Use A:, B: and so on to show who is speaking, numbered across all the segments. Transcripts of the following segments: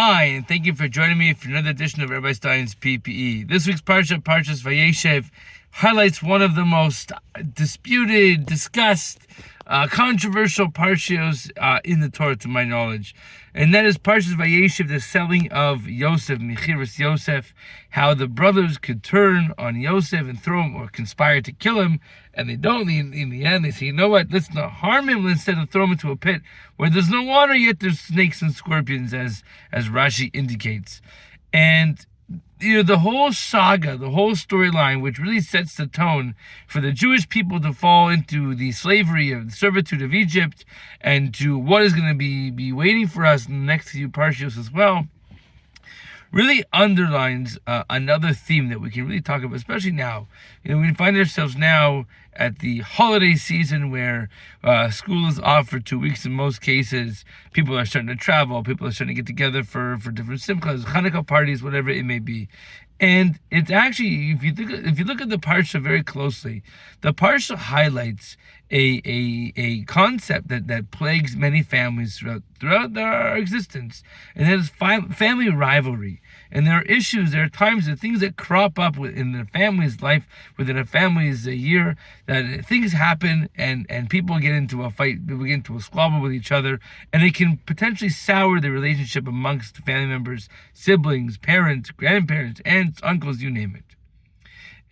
A: Hi, and thank you for joining me for another edition of Rabbi Stein's PPE. This week's Parsha, Parshas Vayeshev, highlights one of the most disputed, discussed, controversial parshios in the Torah, to my knowledge. And that is Parshas Vayeshev, the selling of Yosef, Mechiras Yosef, how the brothers could turn on Yosef and throw him or conspire to kill him, and they don't. In the end, they say, you know what, let's not harm him, instead of throw him into a pit where there's no water, yet there's snakes and scorpions, as Rashi indicates. And the whole saga, the whole storyline, which really sets the tone for the Jewish people to fall into the slavery of the servitude of Egypt, and to what is going to be waiting for us in the next few parshios as well, really underlines another theme that we can really talk about, especially now. We find ourselves now at the holiday season where school is off for 2 weeks in most cases. People are starting to travel. People are starting to get together for different simchas, Hanukkah parties, whatever it may be. And it's actually, if you look at the parsha very closely, the parsha highlights a concept that plagues many families throughout their existence, and that is family rivalry. And there are issues, there are times, there are things that crop up in the family's life, within a family's year, that things happen and people get into a fight, people get into a squabble with each other, and it can potentially sour the relationship amongst family members, siblings, parents, grandparents, aunts, uncles, you name it.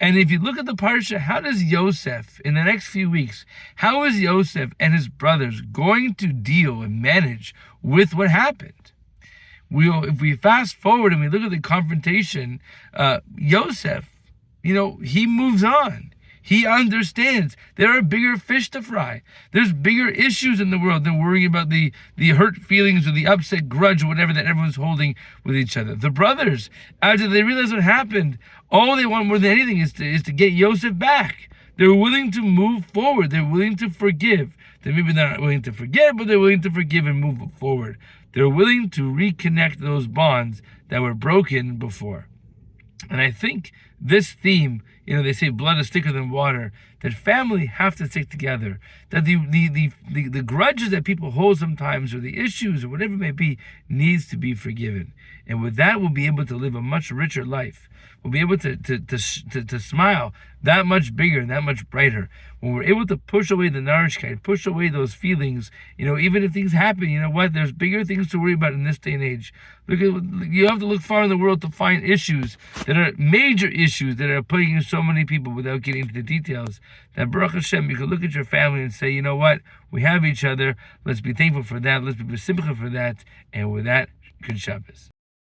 A: And if you look at the parsha, how does Yosef, in the next few weeks, how is Yosef and his brothers going to deal and manage with what happened? If we fast forward and we look at the confrontation, Yosef, he moves on. He understands there are bigger fish to fry. There's bigger issues in the world than worrying about the hurt feelings or the upset grudge or whatever that everyone's holding with each other. The brothers, after they realize what happened, all they want more than anything is to get Yosef back. They're willing to move forward. They're willing to forgive. They're maybe not willing to forget, but they're willing to forgive and move forward. They're willing to reconnect those bonds that were broken before. And I think this theme, they say blood is thicker than water, that family have to stick together, that the grudges that people hold sometimes, or the issues, or whatever it may be, needs to be forgiven. And with that, we'll be able to live a much richer life. We'll be able to smile that much bigger and that much brighter. When we're able to push away the narishkeit, push away those feelings, even if things happen, there's bigger things to worry about in this day and age. You have to look far in the world to find issues that are major issues that are plaguing so many people, without getting into the details. That Baruch Hashem, you can look at your family and say, you know what, we have each other. Let's be thankful for that. Let's be simcha for that. And with that, good Shabbos.